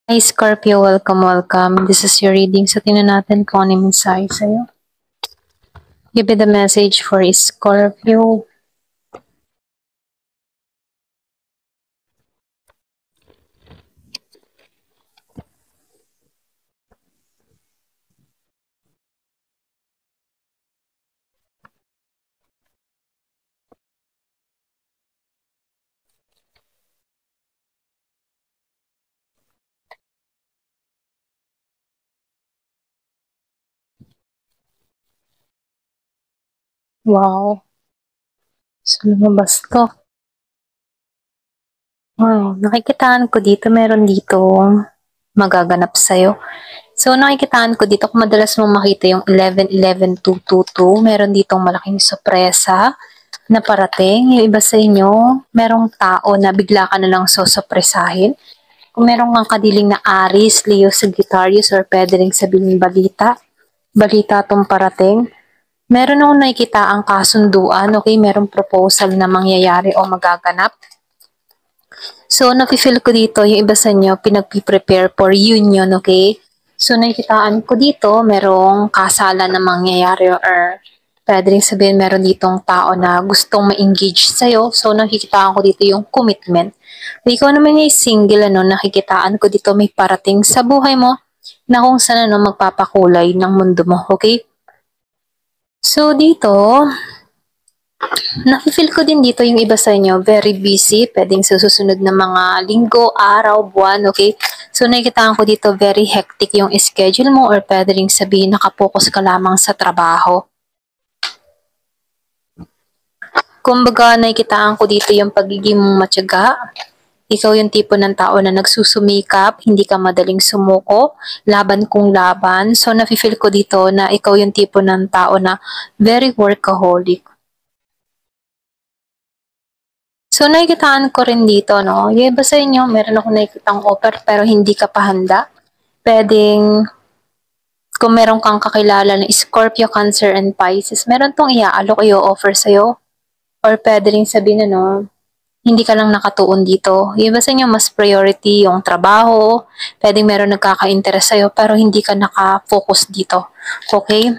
Hi Scorpio, welcome. This is your reading. So, tingnan natin kung ano yung mensahe sa'yo. Give me the message for Scorpio. Wow. So, lumabas to. Wow, nakikitaan ko dito, meron dito magaganap sa'yo. So, nakikitaan ko dito, kung madalas mong makita yung 11-11-222, meron ditong malaking sorpresa na parating. Yung iba sa inyo, merong tao na bigla ka na lang sosopresahin. Kung meron kang kadiling na Aries, Leo, Sagittarius, or pwede rin sabihin balita tong parating. Meron akong nakikita ang kasunduan, okay? Merong proposal na mangyayari o magaganap. So, nafe-feel ko dito, yung iba sa inyo, pinag-prepare for union, okay? So, nakikitaan ko dito, merong kasalan na mangyayari or pwede rin sabihin meron ditong tao na gustong ma-engage sa'yo. So, nakikitaan ko dito yung commitment. Ikaw naman yung single, nakikitaan ko dito may parating sa buhay mo na kung saan magpapakulay ng mundo mo, okay? So, dito, nafe-feel ko din dito yung iba sa inyo, very busy, pwedeng sa susunod na mga linggo, araw, buwan, okay? So, nakikitaan ko dito, very hectic yung schedule mo or pwede rin sabihin nakapokus ka lamang sa trabaho. Kumbaga, nakikitaan ko dito yung pagiging matyaga. Ikaw yung tipo ng tao na nagsusumikap, hindi ka madaling sumuko, laban kung laban. So, nafe-feel ko dito na ikaw yung tipo ng tao na very workaholic. So, nakikitaan ko rin dito, no? Yung iba sa inyo, meron ako nakikitang offer pero hindi ka pa handa. Pwedeng, kung meron kang kakilala na Scorpio, Cancer, and Pisces, meron tong iaalok o offer sa'yo. Or pwede rin sabihin, hindi ka lang nakatuon dito. Yung iba sa inyo, mas priority yung trabaho. Pwedeng meron nagkaka-interest sa'yo pero hindi ka naka-focus dito. Okay?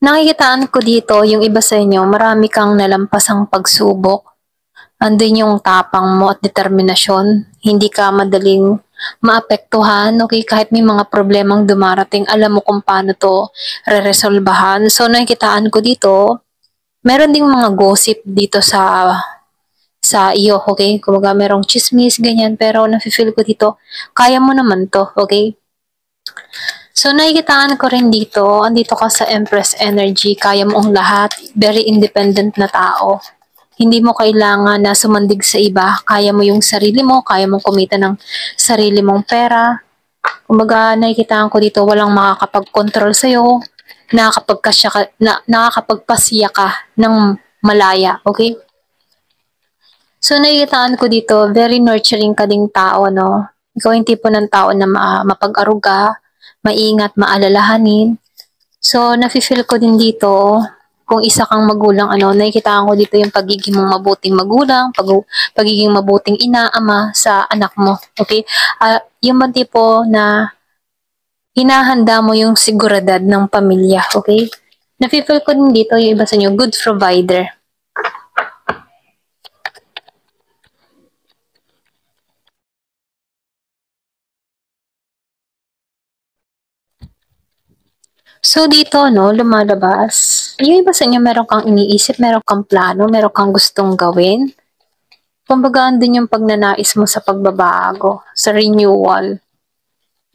Nakikitaan ko dito, yung iba sa inyo, marami kang nalampasang pagsubok. Andun yung tapang mo at determinasyon. Hindi ka madaling maapektuhan, okay? Kahit may mga problemang dumarating, alam mo kung paano to re-resolbahan. So, nakikitaan ko dito, meron ding mga gossip dito sa iyo, okay? Kumbaga merong chismis, ganyan, pero nafe-feel ko dito, kaya mo naman to, okay? So, nakikitaan ko rin dito, andito ka sa Empress Energy, kaya mo ang lahat, very independent na tao. Hindi mo kailangan na sumandig sa iba, kaya mo yung sarili mo, kaya mong kumita ng sarili mong pera. Kumbaga, nakikitaan ko dito, walang makakapag-control sa'yo, nakakapagpasiya ka ng malaya, okay? So, nakikitaan ko dito, very nurturing ka ding tao, no? Ikaw yung tipo ng tao na mapag-aruga, maingat, maalalahanin. So, nafe-feel ko din dito, kung isa kang magulang, nakikitaan ko dito yung pagiging mong mabuting magulang, pagiging mabuting ina, ama sa anak mo. Okay? Yung bang tipo na hinahanda mo yung seguridad ng pamilya. Okay? Nafe-feel ko din dito yung iba sa inyo, good provider. So dito, lumalabas. Yung iba sa inyo, meron kang iniisip, meron kang plano, meron kang gustong gawin. Kumbaga, andun yung pagnanais mo sa pagbabago, sa renewal.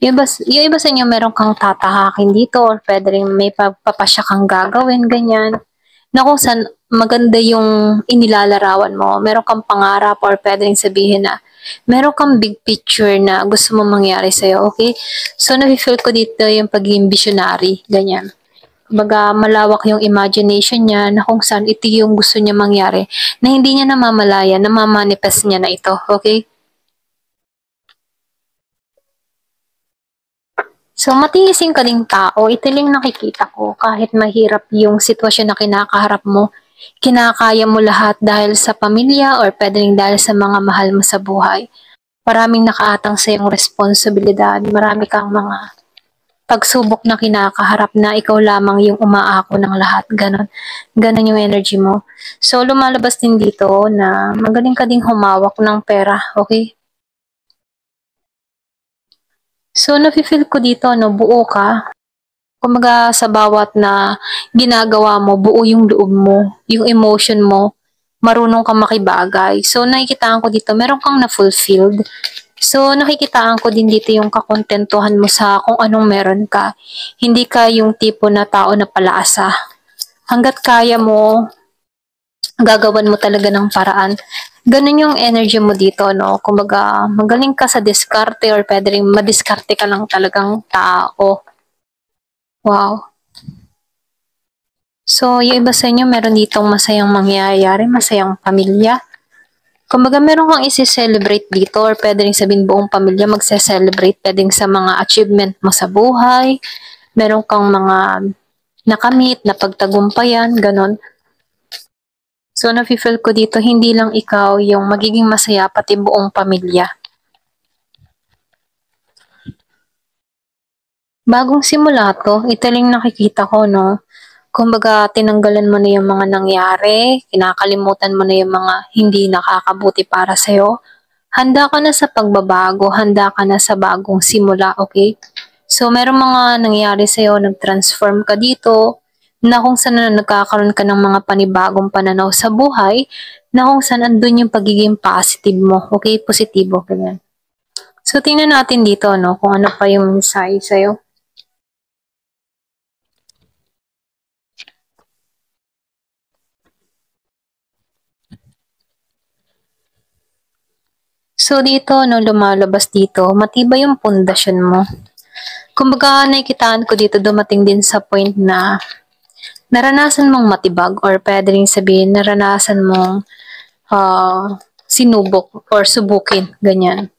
Yung iba sa inyo, meron kang tatahakin dito or pwede rin may papasya kang gagawin, ganyan. Na kung saan maganda yung inilalarawan mo. Meron kang pangarap or pwede rin sabihin na meron kang big picture na gusto mo mangyari sa'yo, okay? So, nafe-feel ko dito yung pagiging visionary, ganyan. Baga malawak yung imagination niya na kung saan ito yung gusto niya mangyari na hindi niya namamalaya, namamanifest niya na ito, okay? So, matiisin ka ding tao, ito lang nakikita ko, kahit mahirap yung sitwasyon na kinakaharap mo, kinakaya mo lahat dahil sa pamilya or pwede rin dahil sa mga mahal mo sa buhay. maraming nakaatang sa iyong responsibilidad, marami kang mga pagsubok na kinakaharap na ikaw lamang yung umaako ng lahat, ganon. Ganon yung energy mo. So, lumalabas din dito na magaling ka ding humawak ng pera, okay? So, nafe-feel ko dito, no, buo ka. Kumbaga, sa bawat na ginagawa mo, buo yung loob mo, yung emotion mo, marunong kang makibagay. So, nakikitaan ko dito, meron kang na-fulfilled. So, nakikitaan ko din dito yung kakontentuhan mo sa kung anong meron ka. Hindi ka yung tipo na tao na palaasa. Hanggat kaya mo, gagawan mo talaga ng paraan. Ganun yung energy mo dito, no? Kumbaga, magaling ka sa diskarte or pwede rin madiskarte ka lang talagang tao. Wow. So, yung iba sa inyo, meron ditong masayang mangyayari, masayang pamilya. Kumbaga, meron kang isi-celebrate dito or pwede rin sabihin buong pamilya magse-celebrate pwedeng sa mga achievement mo sa buhay. Meron kang mga nakamit, napagtagumpayan, ganon. So, nafe-feel ko dito, hindi lang ikaw yung magiging masaya, pati buong pamilya. Bagong simula to, ito lang nakikita ko, no? Kumbaga, tinanggalan mo na yung mga nangyari, kinakalimutan mo na yung mga hindi nakakabuti para sa'yo. Handa ka na sa pagbabago, handa ka na sa bagong simula, okay? So, merong mga nangyari sa'yo, nag-transform ka dito, na kung saan na nagkakaroon ka ng mga panibagong pananaw sa buhay, na kung saan andun yung pagiging positive mo, okay? Positibo, ganyan. So, tingnan natin dito, no, kung ano pa yung mensahe sa'yo. So, dito, no, lumalabas dito, matibay yung pundasyon mo. Kumbaga, nakikitaan ko dito, dumating din sa point na naranasan mong matibag or pwede rin sabihin, naranasan mong sinubok or subukin, ganyan.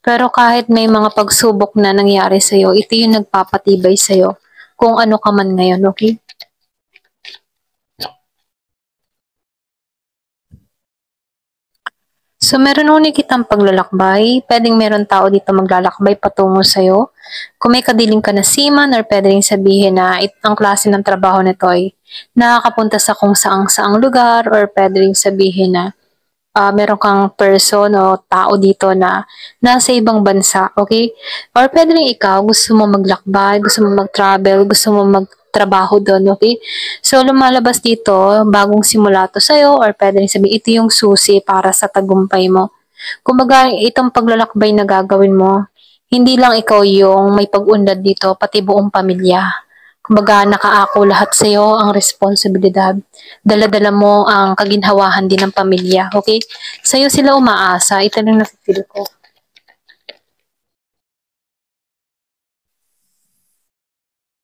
Pero kahit may mga pagsubok na nangyari sa'yo, ito yung nagpapatibay sa'yo kung ano ka man ngayon, okay? So, meron ulit kitang paglalakbay. Pwedeng meron tao dito maglalakbay patungo sa'yo. Kung may kadiling ka na seaman or pwedeng sabihin na ang klase ng trabaho nito ay nakakapunta sa kung saang-saang lugar or pwedeng sabihin na meron kang person o tao dito na nasa ibang bansa, okay? Or pwede rin ikaw, gusto mo maglakbay, gusto mo mag-travel, gusto mo magtrabaho doon, okay? So, lumalabas dito, bagong simula to sa'yo or pwede rin sabihin, ito yung susi para sa tagumpay mo. Kumbaga, itong paglalakbay na gagawin mo, hindi lang ikaw yung may pag-unlad dito, pati buong pamilya. Kumbaga, nakaako lahat sa'yo ang responsibilidad. Dala-dala mo ang kaginhawahan din ng pamilya, okay? Sa'yo sila umaasa, ito lang nafe-feel ko.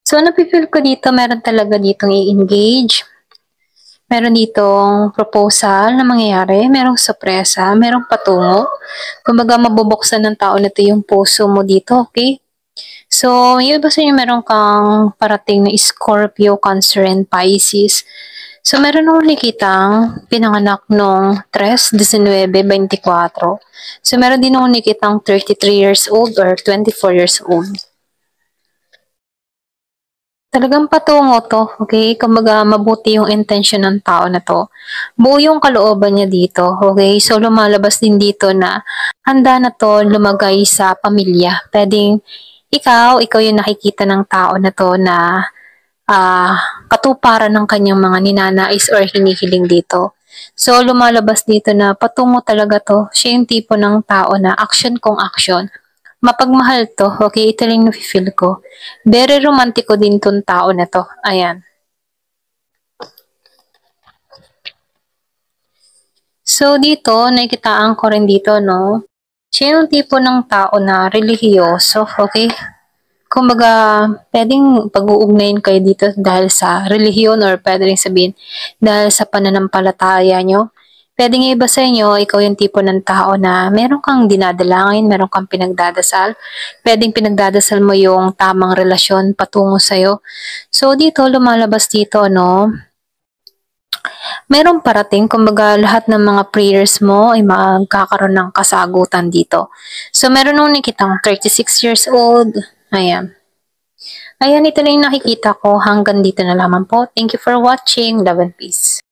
So, nafe-feel ko dito, meron talaga ditong i-engage. Meron ditong proposal na mangyayari, merong sorpresa, merong patungo. Kumbaga, mabubuksan ng tao na ito yung puso mo dito, okay? So, yung iba sa inyo meron kang parating na Scorpio, Cancer, and Pisces. So, meron akong nakitang pinanganak nung 3/19/24. So, meron din akong nakitang 33 years old or 24 years old. Talagang patungo to, okay? Kumbaga, mabuti yung intention ng tao na to. Buo yung kalooban niya dito, okay? So, lumalabas din dito na handa na to lumagay sa pamilya. Pwedeng ikaw yung nakikita ng tao na to na katuparan ng kanyang mga ninanais or hinihiling dito. So, lumalabas dito na patungo talaga to. Siya yung tipo ng tao na action kung action. Mapagmahal to, okay? Ito lang nafe-feel ko. Very romantiko din tong tao na to. Ayan. So, dito, nakikitaan ko rin dito, no? Siya yung tipo ng tao na relihiyoso, okay? Kumbaga, pwedeng pag-uugnayin kayo dito dahil sa relihiyon or pwede rin sabihin dahil sa pananampalataya nyo. Pwedeng iba sa inyo, ikaw yung tipo ng tao na meron kang dinadalangin, meron kang pinagdadasal. Pwedeng pinagdadasal mo yung tamang relasyon patungo sa'yo. So, dito, lumalabas dito, no? meron parating, kumbaga lahat ng mga prayers mo ay magkakaroon ng kasagutan dito. So, meron nung nakitang 36 years old. Ayan. Ayan, ito na yung nakikita ko. Hanggang dito na lamang po. Thank you for watching. Love and peace.